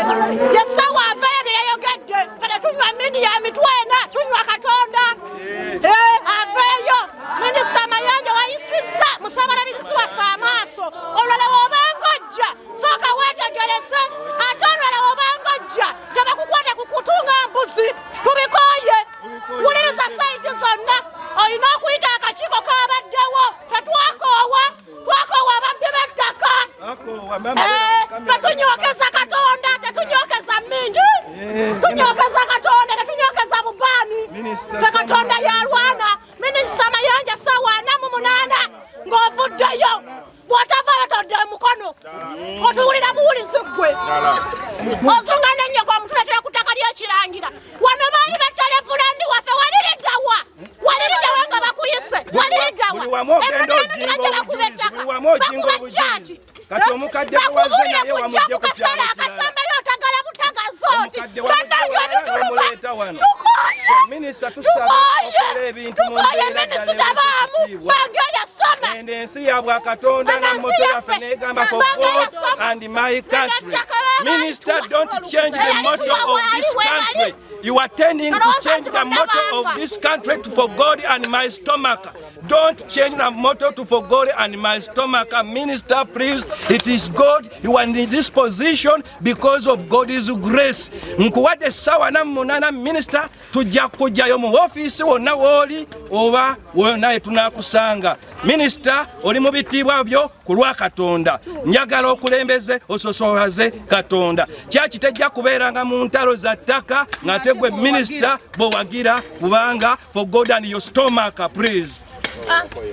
Yesawa avebe yayogedde fene tunywa mindi ya mitwena tunywa Katonda aveyo Minista Mayanja wayisizza Musabalabirizi waffe amaaso olwala wobangojja soka wetegereze ate olwala wobangojja tebakukwata kukutunga mbuzi tubikoye wuliriza saidi zonna olina okuyita akakiiko kabaddewo tetwakoowa ababbi b'ettaka tetunyokeza Katonda tetunyokeza mingi tunyokeza Katonda tetunyokeza bubaani fe Katonda yalwana Minista Mayanja sawa 48 ng'ovuddeyo bw'otavayo todde mukono otuwulira buwulizi ggwe ozungana ennyo g'omutuletera ku ttaka ly'ekirangira wano baali batalevula ndi waffe waliriddawa nga bakuyise waliriddawa bakuba jjaki bakubulire kujja mu kaseera akasembe y'otagala butagazi oti bannange ebituluma tukoye Minisita baamu bange yasome ensi yabwe Katonda nga motto yaffe negamba for God and my country. Minister, don't change the motto of this country. You are tending to change the motto of this country to for God and my stomach. Don't change the motto to for God and my stomach. Minister, please, it is God. You are in this position because of God's grace. Nkuwadde sawa na munana Minister, tujja kujjayo mu office wonna woli oba wonna tunakusanga. Minister, oli mu bitibwa byo ku lwa Katonda. Njagala okulembeze ososowaze Katonda. Kyaki tejja kubeeranga mu ntalo za ttaka nga tegwe Minister bwe wagira kubanga for God and your stomach, please.